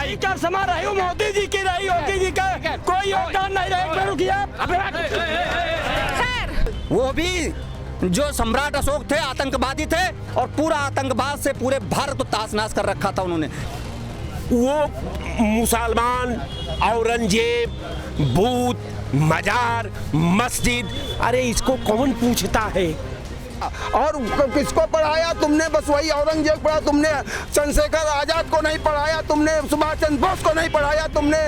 रही क्या समा रही हो? मोदी जी की रही, योगी जी का कोई योगदान नहीं रहे। वो भी जो सम्राट अशोक थे आतंकवादी थे और पूरा आतंकवाद से पूरे भारत को ताश-नाश कर रखा था उन्होंने। वो मुसलमान, औरंगजेब, भूत, मजार, मस्जिद, अरे इसको कौन पूछता है? और किसको पढ़ाया तुमने? बस वही औरंगजेब पढ़ा तुमने, चंद्रशेखर आजाद को नहीं पढ़ाया तुमने, सुभाष चंद्र बोस को नहीं पढ़ाया तुमने,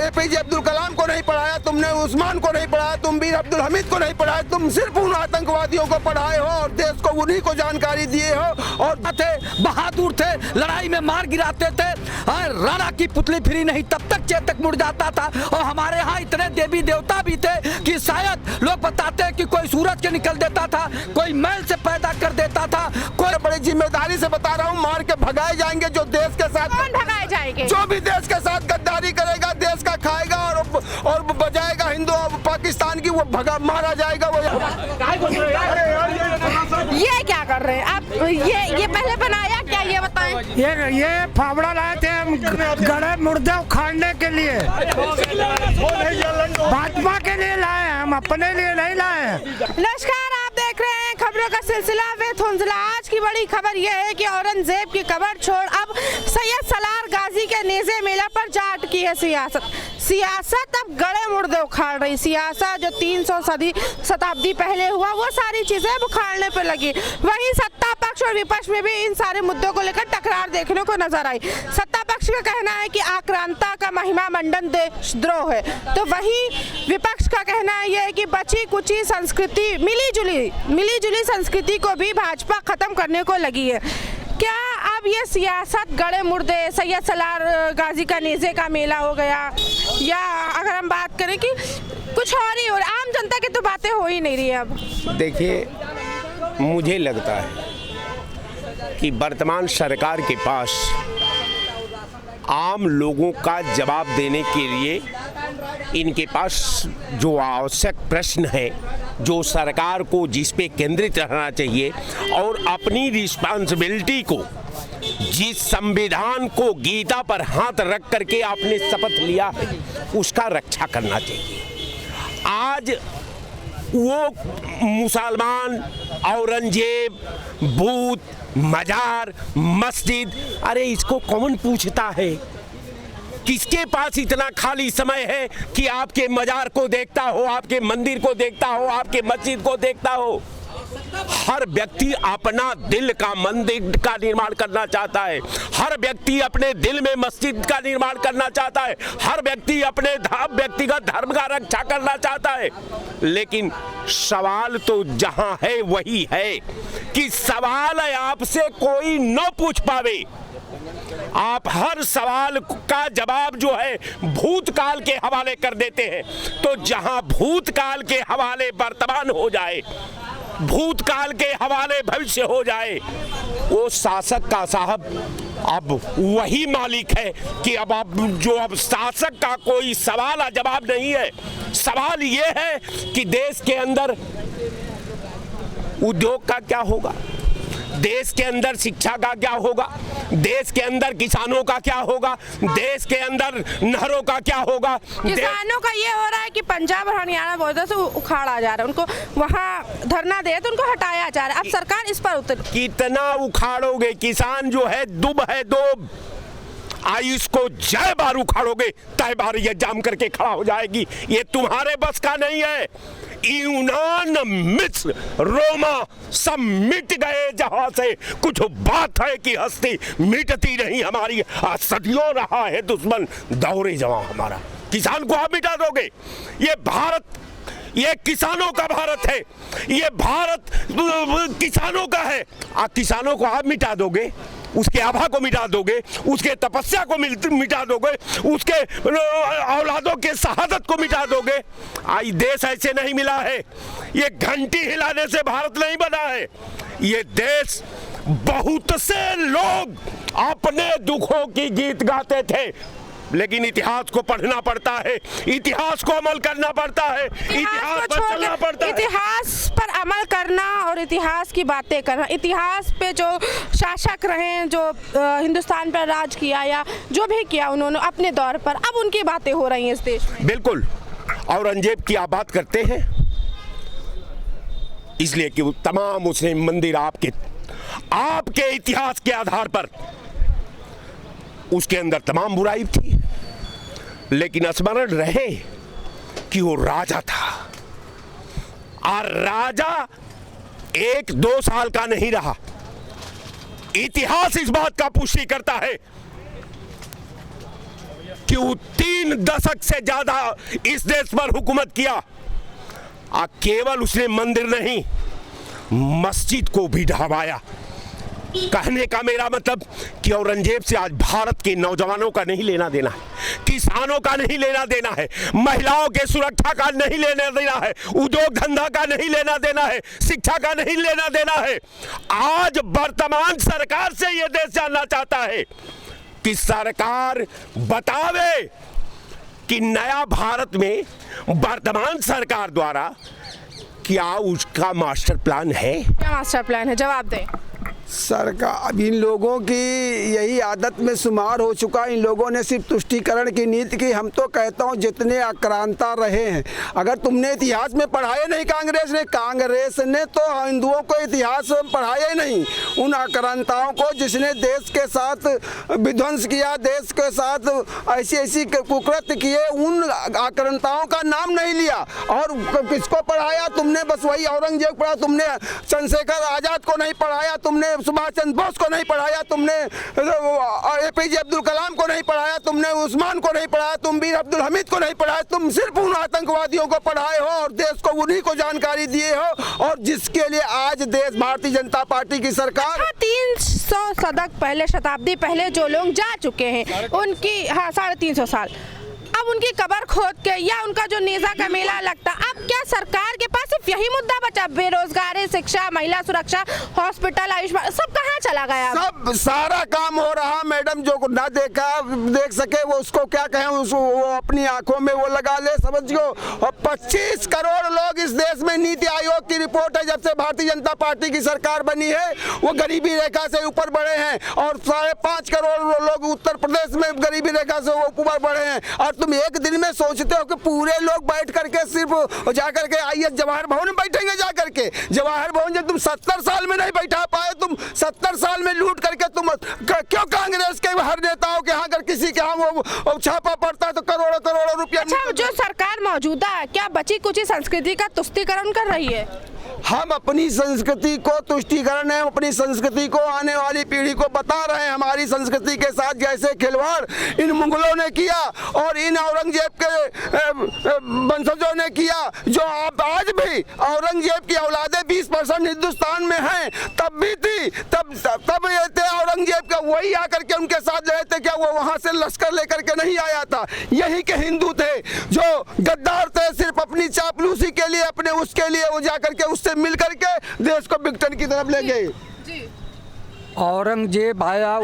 एपीजे अब्दुल कलाम को नहीं पढ़ाया तुमने, उस्मान को नहीं पढ़ाया, तुम वीर अब्दुल हमीद को नहीं पढ़ाया, तुम सिर्फ उन आतंकवादियों को पढ़ाए हो और देश को उन्हीं को जानकारी दिए हो। और थे बहादुर थे, लड़ाई में मार गिराते थे, राणा की पुतली फ्री नहीं तब तक चेतक मुड़ जाता था। और हमारे यहाँ इतने देवी देवता भी थे कि शायद लोग बताते हैं कि कोई सूरज के निकल देता था, कोई मैल से पैदा कर देता था। कोई बड़ी जिम्मेदारी से बता रहा हूँ, मार के भगाए जाएंगे जो देश के साथ। कौन भगाए जाएंगे? जो भी देश के साथ गद्दारी करेगा, देश का खाएगा और बजाएगा हिंदू और पाकिस्तान की, वो मारा जाएगा। वो ये क्या कर रहे हैं आप? ये पहले बनाया क्या, ये बताएं? ये फावड़ा लाए थे हम गड़े मुर्दे उखाड़ने के लिए, भाजपा के लिए लाए हैं, हम अपने लिए नहीं लाए हैं। नमस्कार, आप देख रहे हैं खबरों का सिलसिला विद हुंजला। आज की बड़ी खबर यह है कि औरंगजेब की कब्र छोड़ अब सैयद सलार गाजी के नेज़े मेला पर जा अटकी है सियासत अब गड़े मुर्दे उखाड़ रही। सियासत जो 300 शताब्दी पहले हुआ वो सारी चीजें अब उखाड़ने पर लगी। वहीं सत्ता पक्ष और विपक्ष में भी इन सारे मुद्दों को लेकर टकरार देखने को नजर आई। सत्ता पक्ष का कहना है कि आक्रांता का महिमा मंडन देशद्रोह है, तो वहीं विपक्ष का कहना है ये कि बची कुची संस्कृति, मिली जुली संस्कृति को भी भाजपा खत्म करने को लगी है। क्या अब ये सियासत गड़े मुर्दे सैयद सलार गाजी का नेज़े का मेला हो गया, या अगर हम बात करें कि कुछ और ही हो रहा? आम जनता की तो बातें हो ही नहीं रही है अब। देखिए, मुझे लगता है कि वर्तमान सरकार के पास आम लोगों का जवाब देने के लिए इनके पास जो आवश्यक प्रश्न है, जो सरकार को जिस पे केंद्रित रहना चाहिए और अपनी रिस्पॉन्सिबिलिटी को, जिस संविधान को गीता पर हाथ रख करके आपने शपथ लिया है, उसका रक्षा करना चाहिए। आज वो मुसलमान, औरंगजेब, भूत, मजार, मस्जिद, अरे इसको कौन पूछता है? किसके पास इतना खाली समय है कि आपके मजार को देखता हो, आपके मंदिर को देखता हो, आपके मस्जिद को देखता हो? हर व्यक्ति अपना दिल का मंदिर का निर्माण करना चाहता है, हर व्यक्ति अपने दिल में मस्जिद का निर्माण करना चाहता है, हर व्यक्ति अपने व्यक्तिगत धर्म का रक्षा करना चाहता है। लेकिन सवाल तो जहां है वही है कि सवाल आपसे कोई न पूछ पावे। आप हर सवाल का जवाब जो है भूतकाल के हवाले कर देते हैं। तो जहां भूतकाल के हवाले वर्तमान हो जाए, भूतकाल के हवाले भविष्य हो जाए, वो शासक का साहब अब वही मालिक है कि अब शासक का कोई सवाल जवाब नहीं है। सवाल ये है कि देश के अंदर उद्योग का क्या होगा, देश के अंदर शिक्षा का क्या होगा, देश के अंदर किसानों का क्या होगा, देश के अंदर नहरों का क्या होगा। किसानों का ये हो रहा है कि पंजाब और हरियाणा बॉर्डर से उखाड़ा जा रहा है, उनको वहाँ धरना दे तो उनको हटाया जा रहा है। अब सरकार इस पर उतर। कितना उखाड़ोगे? किसान जो है दुब है दोब, आयुष को जय बार उखाड़ोगे तय बार ये जाम करके खड़ा हो जाएगी। ये तुम्हारे बस का नहीं है। यूनान, मिस्र, रोमा सब मिट गए जहां से, कुछ बात है कि हस्ती मिटती नहीं हमारी। सदियों रहा है दुश्मन दौरे जवां हमारा। किसान को आप मिटा दोगे? ये भारत, ये किसानों का भारत है, ये भारत किसानों का है। किसानों को आप मिटा दोगे, उसके आभा को मिटा दोगे, उसके तपस्या को मिटा दोगे, उसके औलादों के शहादत को मिटा दोगे। आज देश ऐसे नहीं मिला है। ये घंटी हिलाने से भारत नहीं बना है। ये देश बहुत से लोग अपने दुखों की गीत गाते थे, लेकिन इतिहास को पढ़ना पड़ता है, इतिहास को अमल करना पड़ता है, इतिहास पर चलना पड़ता है। इतिहास पर अमल करना और इतिहास की बातें करना, इतिहास पे जो शासक रहे, जो हिंदुस्तान पर राज किया या जो भी किया उन्होंने अपने दौर पर, अब उनकी बातें हो रही हैं इस देश में। बिल्कुल, औरंगजेब की आप बात करते हैं इसलिए कि वो तमाम मुस्लिम मंदिर आपके इतिहास के आधार पर उसके अंदर तमाम बुराई थी, लेकिन स्मरण रहे कि वो राजा था और राजा 1-2 साल का नहीं रहा। इतिहास इस बात का पुष्टि करता है कि वो 3 दशक से ज्यादा इस देश पर हुकूमत किया। केवल उसने मंदिर नहीं, मस्जिद को भी ढहवाया। कहने का मेरा मतलब कि औरंगजेब से आज भारत के नौजवानों का नहीं लेना देना है, किसानों का नहीं लेना देना है, महिलाओं के सुरक्षा का नहीं लेना देना है, उद्योग धंधा का नहीं लेना देना है, शिक्षा का नहीं लेना देना है। आज वर्तमान सरकार से यह देश जानना चाहता है कि सरकार बतावे कि नया भारत में वर्तमान सरकार द्वारा क्या उसका मास्टर प्लान है। क्या मास्टर प्लान है, जवाब दें। सरकार, अब इन लोगों की यही आदत में शुमार हो चुका। इन लोगों ने सिर्फ तुष्टीकरण की नीति की। हम तो कहता हूँ जितने आक्रांता रहे हैं, अगर तुमने इतिहास में पढ़ाया नहीं, कांग्रेस ने तो हिंदुओं को इतिहास में पढ़ाया ही नहीं। उन आक्रांताओं को जिसने देश के साथ विध्वंस किया, देश के साथ ऐसी कुकृत्य किए, उन आक्रांताओं का नाम नहीं लिया। और किसको पढ़ाया तुमने? बस वही औरंगजेब पढ़ा। तुमने चंद्रशेखर आजाद को नहीं पढ़ाया, तुमने सुभाष चंद्र बोस को नहीं पढ़ाया, तुमने एपीजे अब्दुल कलाम को नहीं पढ़ाया, तुमने उस्मान को नहीं पढ़ाया, तुम वीर अब्दुल हमीद को नहीं पढ़ाया। तुम सिर्फ उन आतंकवादियों को पढ़ाए हो और देश को उन्हीं को जानकारी दिए हो, और जिसके लिए आज देश भारतीय जनता पार्टी की सरकार 300 सदक पहले, शताब्दी पहले जो लोग जा चुके हैं उनकी 350 साल, अब उनकी कब्र खोद के या उनका जो नेजा का मेला लगता, अब क्या सरकार के पास सिर्फ यही मुद्दा बचा? बेरोजगारी, शिक्षा, महिला सुरक्षा, हॉस्पिटल, आयुष्मान, सब कहाँ चला गया? सब सारा काम हो रहा। मैडम जो ना देख सके वो उसको क्या कहें, वो अपनी आंखों में वो लगा ले, समझ गो। और 25 करोड़ लोग इस देश में, नीति आयोग की रिपोर्ट है, जब से भारतीय जनता पार्टी की सरकार बनी है वो गरीबी रेखा से ऊपर बढ़े हैं, और 5.5 करोड़ लोग उत्तर प्रदेश में गरीबी रेखा से ऊपर बढ़े हैं। और तुम एक दिन में सोचते हो कि पूरे लोग बैठ करके सिर्फ जाकर के आईएएस जवाहर भवन में बैठेंगे? जाकर के जवाहर भवन जब तुम 70 साल में नहीं बैठा पाए, तुम 70 साल में लूट करके तुम क्यों कांग्रेस के हर नेताओं के यहाँ अगर किसी के यहाँ वो छापा पड़ता है तो करोड़ों रुपया। अच्छा, जो सरकार मौजूदा है क्या बची कुछ संस्कृति का तुष्टीकरण कर रही है? हम अपनी संस्कृति को तुष्टीकरण है, अपनी संस्कृति को आने वाली पीढ़ी को बता रहे हैं। हमारी संस्कृति के साथ जैसे खिलवाड़ इन मुगलों ने किया और इन औरंगजेब के वंशजों ने किया, जो आप आज भी औरंगजेब की औलादे 20% हिंदुस्तान में हैं, तब भी थी, तब ये थे औरंगजेब का, वही आकर के उनके साथ रहे थे। क्या वो वहां से लश्कर लेकर के नहीं आया था? यही के हिंदू थे जो गद्दार थे, सिर्फ अपनी चापलूसी के लिए, अपने उसके लिए वो जाकर के उससे मिल करके देश को बिगटन की तरफ ले गए। औरंगजेब आया,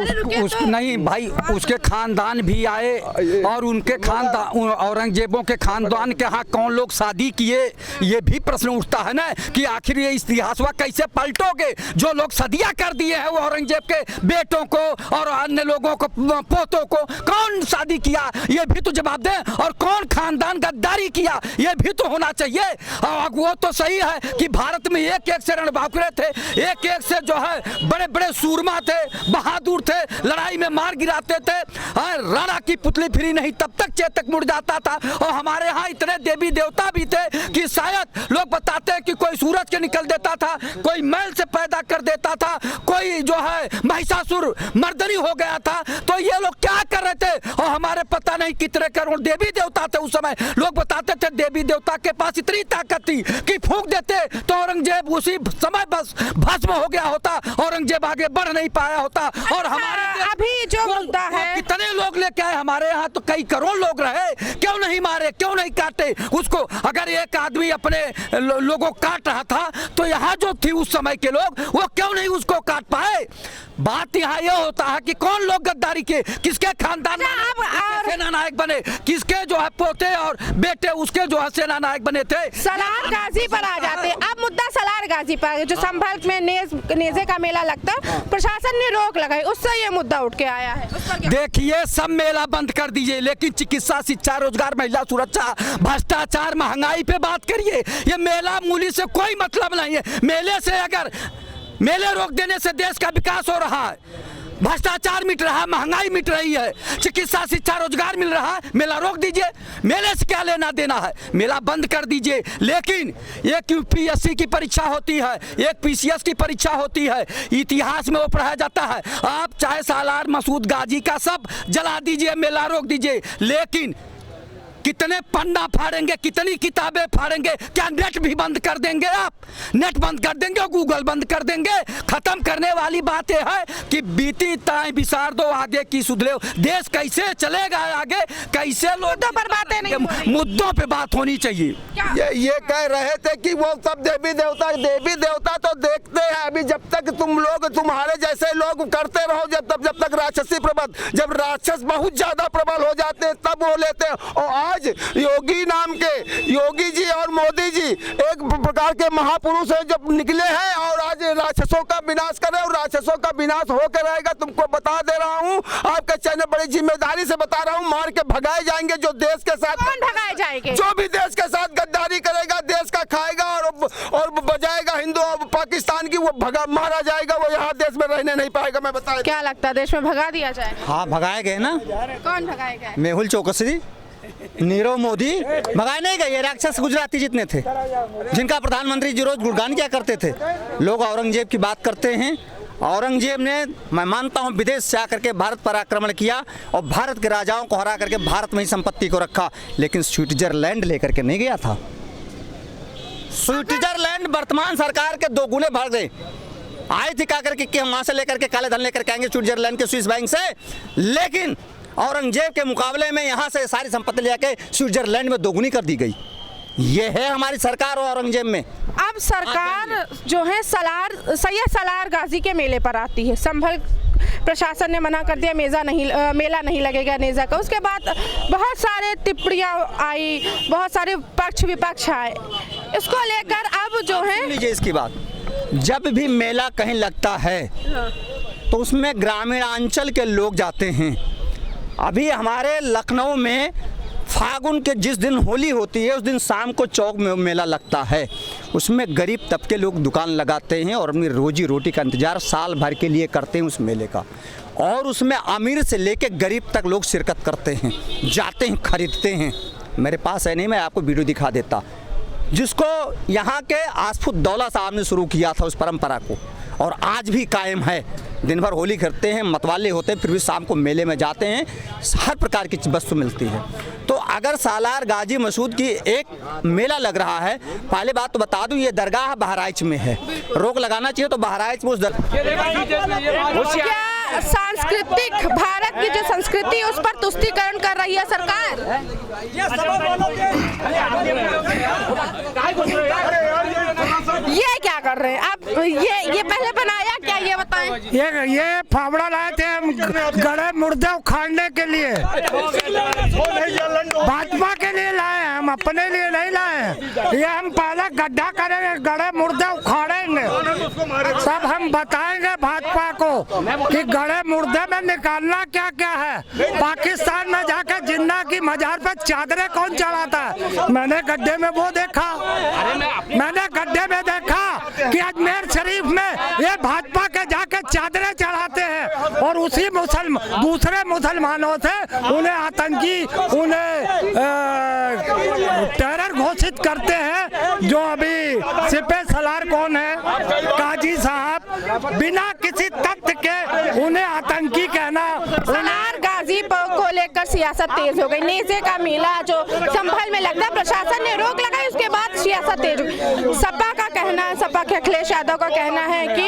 नहीं भाई, उसके खानदान भी आए और उनके खानदान, औरंगजेबों के खानदान के यहाँ कौन लोग शादी किए, ये भी प्रश्न उठता है ना कि आखिर ये इतिहास वा कैसे पलटोगे? जो लोग सदिया कर दिए हैं वो औरंगजेब के बेटों को और अन्य लोगों को, पोतों को, कौन शादी किया ये भी तो जवाब दें। और कौन खानदान गद्दारी किया ये भी तो होना चाहिए। और वो तो सही है कि भारत में एक से रणबांकुरे थे, एक से जो है बड़े बड़े सूरमा थे, बहादुर थे, लड़ाई में मार गिराते थे। राणा की पुतली फिरी नहीं तब तक चेतक मुड़ जाता था। और हमारे यहाँ इतने देवी देवता भी थे कि शायद लोग बताते हैं कि कोई सूरज के निकल देता था, कोई मैल से पैदा कर देता था, कोई जो है महिषासुर मर्दनी हो गया था। तो ये लोग क्या कर रहे थे? और हमारे पता नहीं कितने करोड़ देवी देवता थे उस समय। लोग बताते थे देवी देवता के पास इतनी ताकत थी कि फूंक देते तो औरंगजेब उसी समय बस भस्म हो गया होता, औरंगजेब आगे बढ़ नहीं पाया होता। और हमारे अभी जो मुद्दा है, कितने लोग लेके आए हमारे यहाँ, तो कई करोड़ लोग रहे, क्यों नहीं मारे, क्यों नहीं काटे उसको? अगर एक आदमी अपने लोगों काट रहा था तो यहाँ जो थी उस समय के लोग, वो क्यों नहीं उसको काट पाए? बात यहाँ ये होता है कि कौन लोग गद्दारी के, किसके खानदान में सेना नायक बने, किसके जो है पोते और बेटे उसके जो है सेना नायक बने थे। सलार गाजी पर आ जाते हैं। अब मुद्दा सलार गाजी पर, जो संभल में नेजे का मेला लगता है, प्रशासन ने रोक लगाई, उससे ये मुद्दा उठ के आया है। देखिए सब मेला बंद कर दीजिए, लेकिन चिकित्सा, शिक्षा, रोजगार, महिला सुरक्षा, भ्रष्टाचार, महंगाई पे बात करिए। ये मेला मूली से कोई मतलब नहीं है। मेले से अगर मेले रोक देने से देश का विकास हो रहा है, भ्रष्टाचार मिट रहा है, महंगाई मिट रही है, चिकित्सा, शिक्षा, रोजगार मिल रहा है, मेला रोक दीजिए। मेले से क्या लेना देना है, मेला बंद कर दीजिए। लेकिन एक यूपीएससी की परीक्षा होती है, एक पीसीएस की परीक्षा होती है, इतिहास में वो पढ़ाया जाता है। आप चाहे सालार मसूद गाजी का सब जला दीजिए, मेला रोक दीजिए, लेकिन कितने पन्ना फाड़ेंगे, कितनी किताबें फाड़ेंगे? क्या नेट भी बंद कर देंगे? आप नेट बंद कर देंगे, गूगल बंद कर देंगे? खत्म करने वाली बात यह है कि बीती ताई बिसार दो, आगे की सुधरे। देश कैसे चलेगा आगे, कैसे लोगों पर बातें नहीं, मुद्दों पे बात होनी चाहिए। ये कह रहे थे कि वो सब देवी देवता तो देखते हैं। अभी जब तक तुम लोग, तुम्हारे जैसे लोग करते रहो, जब तक राक्षसी प्रबल, जब राक्षस बहुत ज्यादा प्रबल हो जाते हैं तब वो लेते हैं। और आज योगी नाम के, योगी जी और मोदी जी एक प्रकार के महापुरुष हैं जब निकले हैं, और आज राक्षसों का विनाश करें, और राक्षसों का विनाश होकर रहेगा। तुमको बता दे रहा हूँ, आपके चैनल बड़ी जिम्मेदारी से बता रहा हूँ, मार के भगाए जाएंगे जो देश के साथ। कौन भगाए जाएंगे? जो भी देश के साथ गद्दारी करेगा, देश का खाएगा और बजाएगा हिंदू और पाकिस्तान की, वो मारा जाएगा, वो यहाँ देश में रहने नहीं पाएगा। मैं बताया। क्या लगता है देश में भगा दिया जाए? हाँ भगाए गए ना। कौन भगाए गए? मेहुल चौकसी, नीरव मोदी भगाए नहीं गए। ये राक्षस गुजराती जितने थे, जिनका प्रधानमंत्री जी रोज गुणगान क्या करते थे। लोग औरंगजेब की बात करते हैं। औरंगजेब ने, मैं मानता हूं, विदेश से आकर के भारत पर आक्रमण किया और भारत के राजाओं को हरा करके भारत में ही संपत्ति को रखा, लेकिन स्विट्जरलैंड लेकर के नहीं गया था। स्विट्जरलैंड वर्तमान सरकार के 2 गुने बढ़ गए। आए थे क्या करके कि हम वहां से लेकर के काले धन लेकर के आएंगे स्विट्जरलैंड के स्विस बैंक से, लेकिन औरंगजेब के मुकाबले में यहाँ से सारी संपत्ति लेके स्विट्जरलैंड में 2 गुनी कर दी गई। ये है हमारी सरकार और औरंगजेब में। अब सरकार जो है सैयद सलार गाजी के मेले पर आती है। संभल प्रशासन ने मना कर दिया, मेला नहीं लगेगा नेजा का। उसके बाद बहुत सारे टिप्पणियाँ आई, बहुत सारे पक्ष विपक्ष आए। इसको लेकर अब जो है, लीजिए इसकी बात, जब भी मेला कहीं लगता है तो उसमें ग्रामीणांचल के लोग जाते हैं। अभी हमारे लखनऊ में फागुन के जिस दिन होली होती है उस दिन शाम को चौक में मेला लगता है। उसमें गरीब तबके लोग दुकान लगाते हैं और अपनी रोजी रोटी का इंतज़ार साल भर के लिए करते हैं उस मेले का। और उसमें अमीर से लेकर गरीब तक लोग शिरकत करते हैं, जाते हैं, खरीदते हैं। मेरे पास है नहीं, मैं आपको वीडियो दिखा देता, जिसको यहाँ के आसफुद दौला साहब ने शुरू किया था उस परंपरा को, और आज भी कायम है। दिन भर होली करते हैं, मतवाले होते हैं, फिर भी शाम को मेले में जाते हैं, हर प्रकार की वस्तु मिलती है। तो अगर सालार गाजी मसूद की एक मेला लग रहा है, पहले बात तो बता दूं, ये दरगाह बहराइच में है। रोक लगाना चाहिए तो बहराइच में उस क्या सांस्कृतिक, भारत की जो संस्कृति है उस पर तुष्टीकरण कर रही है सरकार। ये क्या कर रहे हैं आप? ये पहले बनाया क्या, ये बताएं। ये फावड़ा लाए थे हम गड़े मुर्दे उखाड़ने के लिए, भाजपा के लिए लाए हैं, हम अपने लिए नहीं लाए हैं। ये हम पहले गड्ढा करेंगे, गड़े मुर्दे उखाड़ेंगे, सब हम बताएंगे भाजपा को कि गड़े मुर्दे में निकालना क्या क्या है। पाकिस्तान में जाकर जिन्ना की मजार पे चादरें कौन चढ़ाता है? मैंने गड्ढे में वो देखा, मैंने गड्ढे में देखा कि अजमेर शरीफ में ये भाजपा के जाके चादरें चढ़ाते हैं और उसी दूसरे मुसलमानों से उन्हें आतंकी, उन्हें टेरर घोषित करते हैं। जो अभी सिपे सलार कौन है, काजी साहब, बिना किसी तथ्य के उन्हें आतंकी कहना। सलार गाजी को लेकर देखकर सियासत तेज हो गई। नेज़े का मेला जो संभल में लगता है, प्रशासन ने रोक लगाई, उसके बाद सियासत तेज हो गई। सपा का कहना है, सपा के अखिलेश यादव का कहना है कि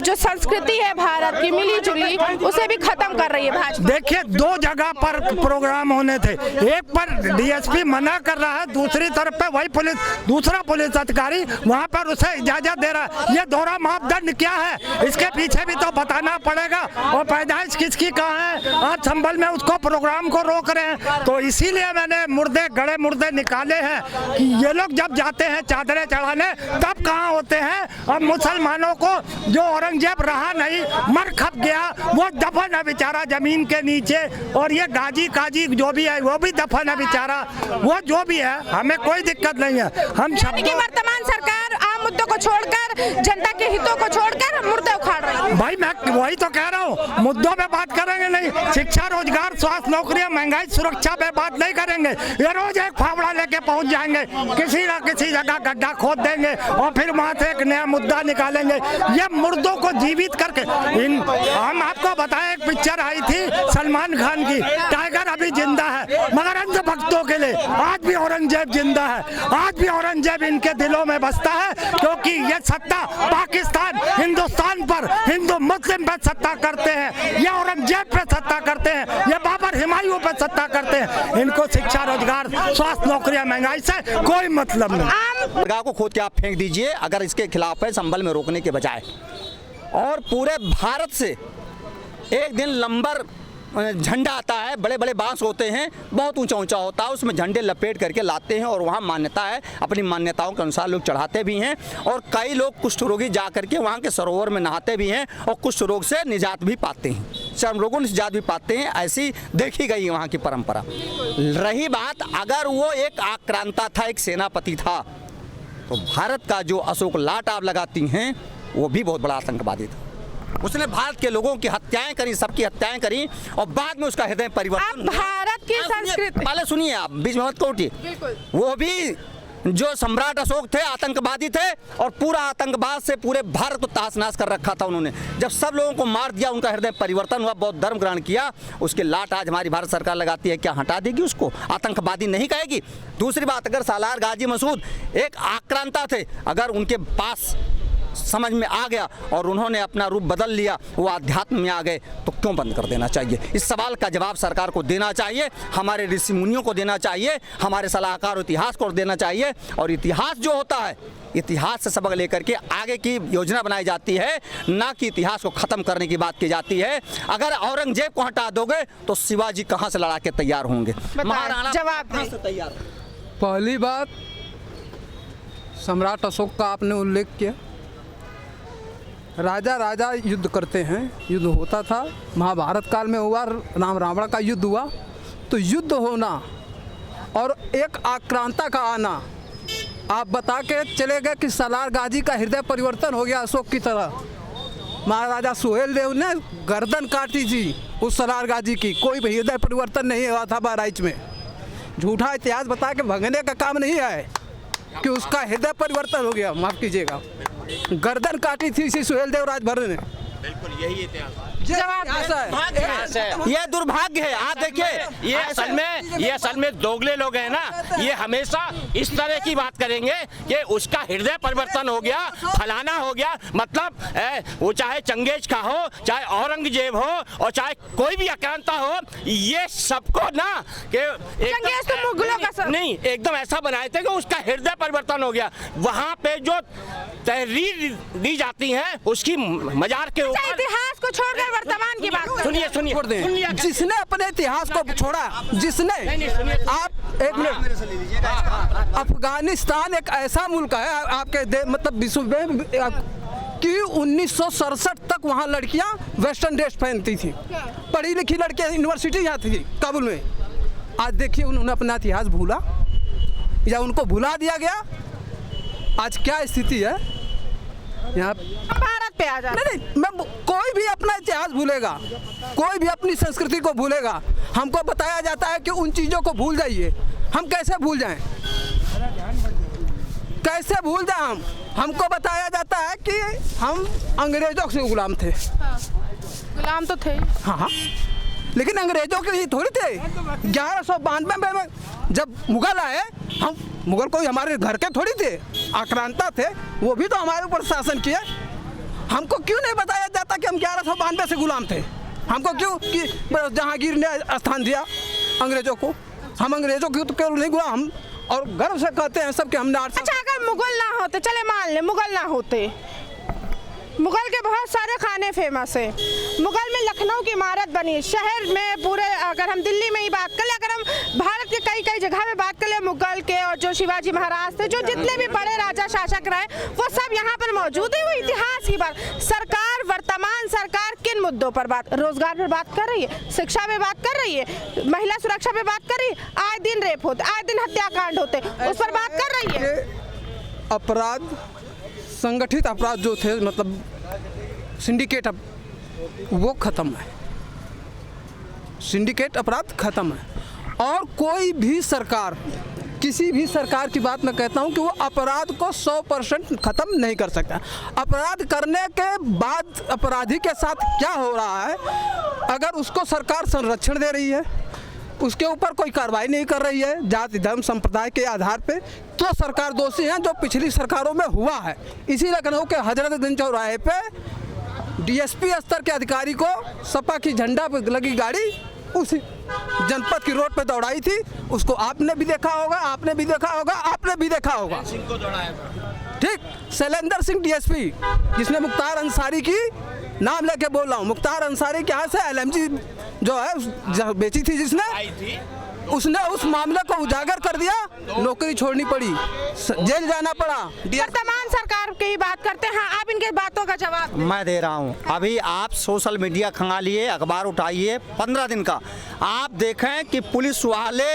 जो संस्कृति है भारत की मिली जुली, उसे भी खत्म कर रही है भाजपा। देखिए, 2 जगह पर प्रोग्राम होने थे, एक पर डीएसपी मना कर रहा है, दूसरी तरफ पे वही दूसरा पुलिस अधिकारी वहाँ पर उसे इजाजत दे रहा है। ये दोहरा मापदंड क्या है, इसके पीछे भी तो बताना पड़ेगा। और पैदाइश किसकी कहाँ है, आज संभल में उसको प्रोग्राम को रोक रहे हैं। तो इसीलिए मैंने गड़े मुर्दे निकाले हैं कि ये लोग जब जाते हैं चादरें चढ़ाने, तब कहाँ होते हैं। अब मुसलमानों को जो औरंगजेब रहा नहीं, मर खप गया, वो दफन है बेचारा जमीन के नीचे। और ये गाजी काजी जो भी है वो भी दफन है बेचारा। वो जो भी है, हमें कोई दिक्कत नहीं है। हम सब वर्तमान सरकार आम मुद्दों को छोड़कर, जनता के हितों को छोड़कर मुर्दे उखाड़ रही है। भाई मैं वही तो कह रहा हूँ, मुद्दों पे बात करेंगे नहीं, शिक्षा, रोजगार, स्वास्थ्य, नौकरियां, महंगाई, सुरक्षा पे बात नहीं करेंगे। ये रोज एक फावड़ा लेके पहुंच जाएंगे, किसी न किसी जगह गड्ढा खोद देंगे और फिर वहां से एक नया मुद्दा निकालेंगे। ये मुर्दों को जीवित करके हम आपको बताएं, एक पिक्चर आई थी सलमान खान की, टाइगर अभी जिंदा है, मगर अंध भक्तों के लिए आज भी औरंगजेब जिंदा है। आज भी औरंगजेब इनके दिलों में बसता है, क्योंकि ये सत्ता पाकिस्तान, हिंदुस्तान पर, हिंदू मुस्लिम पे सत्ता करते हैं, ये औरंगजेब पे सत्ता करते हैं, ये बाबर हुमायूं पे सत्ता करते हैं। इनको शिक्षा, रोजगार, स्वास्थ्य, नौकरियां, महंगाई से कोई मतलब नहीं। दरगाह को खोद के आप फेंक दीजिए अगर इसके खिलाफ है, संभल में रोकने के बजाय। और पूरे भारत से एक दिन लंबर झंडा आता है, बड़े बड़े बांस होते हैं, बहुत ऊंचा ऊंचा होता है, उसमें झंडे लपेट करके लाते हैं और वहाँ मान्यता है, अपनी मान्यताओं के अनुसार लोग चढ़ाते भी हैं। और कई लोग कुष्ठ रोगी जा करके वहाँ के सरोवर में नहाते भी हैं और कुष्ठ रोग से निजात भी पाते हैं, चर्म रोगों से निजात भी पाते हैं। ऐसी देखी गई है वहाँ की परंपरा। रही बात, अगर वो एक आक्रांता था, एक सेनापति था, तो भारत का जो अशोक लाट आप लगाती हैं, वो भी बहुत बड़ा आतंकवादी था। उसने भारत के लोगों की हत्याएं करी, सबकी हत्याएं करी, और बाद में उसका हृदय परिवर्तन। भारत की संस्कृति, पहले सुनिए आप, बीच में मत कोटिए। वो भी जो सम्राट अशोक थे, आतंकवादी थे, और पूरा आतंकवाद से पूरे भारत को तहस-नहस कर रखा था उन्होंने। जब सब लोगों को मार दिया, उनका हृदय परिवर्तन हुआ, बहुत धर्म ग्रहण किया, उसके लाट आज हमारी भारत सरकार लगाती है। क्या हटा देगी उसको? आतंकवादी नहीं कहेगी। दूसरी बात, अगर सालार गाजी मसूद एक आक्रांता थे, अगर उनके पास समझ में आ गया और उन्होंने अपना रूप बदल लिया, वो आध्यात्म में आ गए, तो क्यों बंद कर देना चाहिए? इस सवाल का जवाब सरकार को देना चाहिए, हमारे ऋषि मुनियों को देना चाहिए, हमारे सलाहकार इतिहास को देना चाहिए। और इतिहास जो होता है, इतिहास से सबक लेकर के आगे की योजना बनाई जाती है, ना कि इतिहास को ख़त्म करने की बात की जाती है। अगर औरंगजेब को हटा दोगे तो शिवाजी कहाँ से लड़ा के तैयार होंगे? महाराणा जवाब कहाँ से तैयार? पहली बात, सम्राट अशोक का आपने उल्लेख किया। राजा युद्ध करते हैं, युद्ध होता था, महाभारत काल में हुआ, राम रावण का युद्ध हुआ। तो युद्ध होना और एक आक्रांता का आना, आप बता के चले गए कि सालार गाजी का हृदय परिवर्तन हो गया अशोक की तरह। महाराजा सुहेल देव ने गर्दन काटी थी उस सालार गाजी की, कोई भी हृदय परिवर्तन नहीं हुआ था बहराइच में। झूठा इतिहास बता के भगने का काम नहीं है कि उसका हृदय परिवर्तन हो गया। माफ कीजिएगा, गर्दन काटी थी इसी सुहेल देव राजभर ने। बिल्कुल यही इतिहास ये दुर्भाग्य है। आप देखिए, ये असल में दोगले लोग हैं ना, ये हमेशा इस तरह की बात करेंगे कि उसका हृदय परिवर्तन हो गया, फलाना हो गया। मतलब वो चाहे चंगेज का हो, चाहे औरंगजेब हो, और चाहे कोई भी आक्रांता हो, ये सबको ना कि नहीं, एकदम ऐसा बनाए थे कि उसका हृदय परिवर्तन हो गया। वहाँ पे जो तहरीर दी जाती है उसकी मजार के ऊपर, इतिहास को छोड़कर वर्तमान की बात सुनिए, जिसने अपने इतिहास को छोड़ा, जिसने, आप एक मिनट, अफगानिस्तान एक ऐसा मुल्क है आपके मतलब विश्व में कि 1967 तक वहाँ लड़कियाँ वेस्टर्न ड्रेस पहनती थी, पढ़ी लिखी लड़कियाँ, यूनिवर्सिटी जाती थी काबुल में। आज देखिए, उन्होंने अपना इतिहास भूला या उनको भुला दिया गया। आज क्या स्थिति है यहाँ? भारत पे आ जाए, नहीं, कोई भी अपना इतिहास भूलेगा, कोई भी अपनी संस्कृति को भूलेगा। हमको बताया जाता है कि उन चीज़ों को भूल जाइए। हम कैसे भूल जाएं? कैसे भूल जाएं? हमको बताया जाता है कि हम अंग्रेजों से गुलाम थे। गुलाम तो थे। हाँ हाँ, लेकिन अंग्रेजों के लिए थोड़ी थे। 1192 में जब मुगल आए, हम मुगल कोई हमारे घर के थोड़ी थे, आक्रांता थे, वो भी तो हमारे ऊपर शासन किए। हमको क्यों नहीं बताया जाता कि हम 1192 से गुलाम थे? हमको क्यों कि जहांगीर ने स्थान दिया अंग्रेजों को? हम अंग्रेजों की तो क्यों नहीं गुलाम? हम और गर्व से कहते हैं सब कि हमने अच्छा, अगर मुगल ना होते, चले मान ले मुगल ना होते, मुगल के बहुत सारे खाने फेमस है। मुगल में लखनऊ की इमारत बनी, शहर में पूरे, अगर हम दिल्ली में ही बात कर ले, अगर हम भारत के कई कई जगह में बात कर ले, मुगल के और जो शिवाजी महाराज थे, जो जितने भी बड़े राजा शासक रहे, वो सब यहाँ पर मौजूद है। वो इतिहास की बात, सरकार, वर्तमान सरकार किन मुद्दों पर बात, रोजगार पर बात कर रही है, शिक्षा में बात कर रही है, महिला सुरक्षा पे बात कर रही है, आए दिन रेप होते, आए दिन हत्याकांड होते, उस पर बात कर रही है। अपराध, संगठित अपराध जो थे, मतलब सिंडिकेट, वो खत्म है। सिंडिकेट अपराध खत्म है। और कोई भी सरकार, किसी भी सरकार की बात मैं कहता हूं कि वो अपराध को 100% खत्म नहीं कर सकता। अपराध करने के बाद अपराधी के साथ क्या हो रहा है, अगर उसको सरकार संरक्षण दे रही है, उसके ऊपर कोई कार्रवाई नहीं कर रही है जाति धर्म संप्रदाय के आधार पे, तो सरकार दोषी है, जो पिछली सरकारों में हुआ है। इसी लखनऊ के हजरतगंज चौराहे पे डीएसपी स्तर के अधिकारी को सपा की झंडा पे लगी गाड़ी उस जनपद की रोड पे दौड़ाई थी। उसको आपने भी देखा होगा, आपने भी देखा होगा, आपने भी देखा होगा। ठीक, शैलेंद्र सिंह डीएसपी, जिसने मुख्तार अंसारी की, नाम लेके बोल रहा हूँ, मुख्तार अंसारी के यहाँ से एलएमजी जो है बेची थी जिसने, उसने उस मामले को उजागर कर दिया, नौकरी छोड़नी पड़ी, जेल जाना पड़ा। वर्तमान सरकार की बात करते हैं, आप इनके बातों का जवाब मैं दे रहा हूं। अभी आप सोशल मीडिया खंगालिए, अखबार उठाइए, 15 दिन का आप देखें कि पुलिस वाले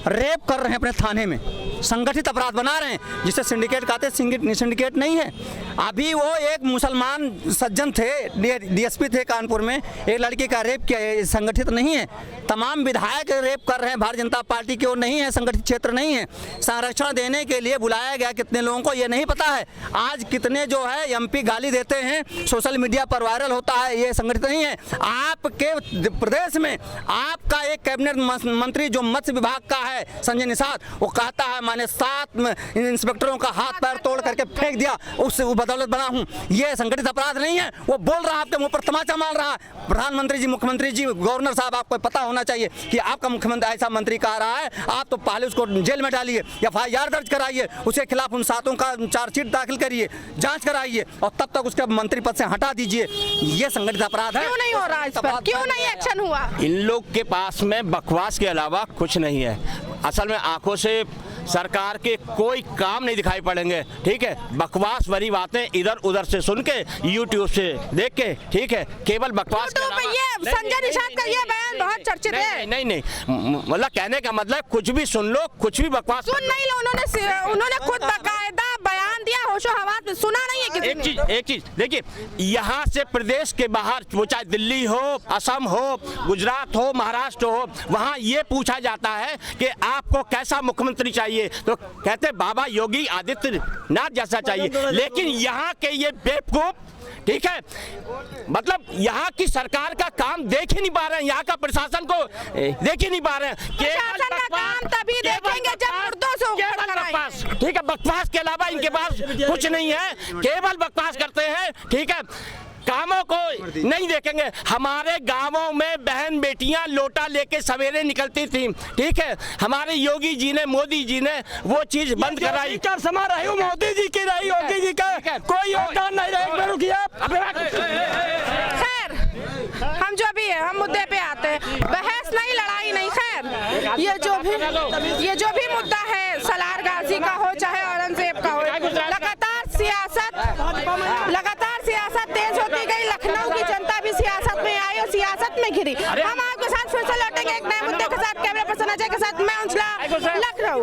रेप कर रहे हैं अपने थाने में, संगठित अपराध बना रहे हैं, जिसे सिंडिकेट कहते हैं। सिंडिकेट नहीं है। अभी वो एक मुसलमान सज्जन थे, डीएसपी थे कानपुर में, एक लड़की का रेप किया, संगठित नहीं है। तमाम विधायक रेप कर रहे हैं, भारतीय जनता पार्टी की ओर नहीं है, संगठित क्षेत्र नहीं है। संरक्षण देने के लिए बुलाया गया कितने लोगों को ये नहीं पता है। आज कितने जो है एमपी गाली देते हैं, सोशल मीडिया पर वायरल होता है, ये संगठित नहीं है। आपके प्रदेश में आपका एक कैबिनेट मंत्री जो मत्स्य विभाग का है, संजय निषाद, वो कहता है मैंने 7 इंस्पेक्टरों का हाथ पैर तोड़ करके फेंक दिया, उससे बदौलत बना हूं। ये संगठित अपराध नहीं है। वो बोल रहा है, आपके मुंह पर तमाचा मार रहा है। प्रधानमंत्री जी, मुख्यमंत्री जी, गवर्नर साहब, आपको पता होना चाहिए कि आपका मुख्यमंत्री ऐसा मंत्री कह रहा है, आप तो पहले उसको जेल में डालिए, FIR दर्ज कराइए, उसके खिलाफ उन 7 का चार्जशीट दाखिल करिए, जांच कराइए, और तब तक उसके मंत्री पद से हटा दीजिए। ये संगठित अपराध है। क्यों नहीं हो रहा इस पर? क्यों नहीं एक्शन हुआ? इन लोग के पास में बकवास के अलावा कुछ नहीं है। असल में आंखों से सरकार के कोई काम नहीं दिखाई पड़ेंगे, ठीक है। बकवास भरी बातें इधर उधर से सुन के, यूट्यूब से देख के, ठीक है, केवल बकवास के अलावा। ये संजय निषाद का ये बयान बहुत चर्चित है। नहीं, मतलब कहने का मतलब कुछ भी सुन लो, कुछ भी बकवास सुन नहीं लो। उन्होंने खुद बाकायदा बयान दिया, होशो हवास में, सुना नहीं है किसी ने। एक चीज देखिए, यहाँ से प्रदेश के बाहर, वो चाहे दिल्ली हो, असम हो, गुजरात हो, महाराष्ट्र हो, वहाँ ये पूछा जाता है कि आपको कैसा मुख्यमंत्री चाहिए, तो कहते बाबा योगी आदित्यनाथ जैसा चाहिए। लेकिन यहाँ के ये बेवकूफ, ठीक है, मतलब यहाँ की सरकार का काम देख ही नहीं पा रहे हैं, यहाँ का प्रशासन को देख ही नहीं पा रहे हैं। प्रशासन का काम तभी देखेंगे जब मुर्दों से उखड़ कर आएंगे। ठीक है, बकवास के अलावा इनके पास कुछ नहीं है, केवल बकवास करते हैं, ठीक है, कामों को नहीं देखेंगे। हमारे गांवों में बहन बेटियां लोटा लेके सवेरे निकलती थी, ठीक है, हमारे योगी जी ने, मोदी जी ने वो चीज बंद कराई। समा रही हूँ, मोदी जी की रही, योगी जी का कोई योगदान नहीं रहा। खैर, हम जो भी है, हम मुद्दे पे आते हैं, बहस नहीं, लड़ाई नहीं। खैर, ये जो भी मुद्दा है, सलार गाजी का हो चाहे औरंगजेब का हो, लगातार सियासत तेज होती गई। लखनऊ की जनता भी सियासत में आई और सियासत में घिरी। हम आपके साथ फिर से लौटेंगे एक नए मुद्दे के साथ। कैमरा पर्सन अजय के साथ मैं अंशुला, लखनऊ।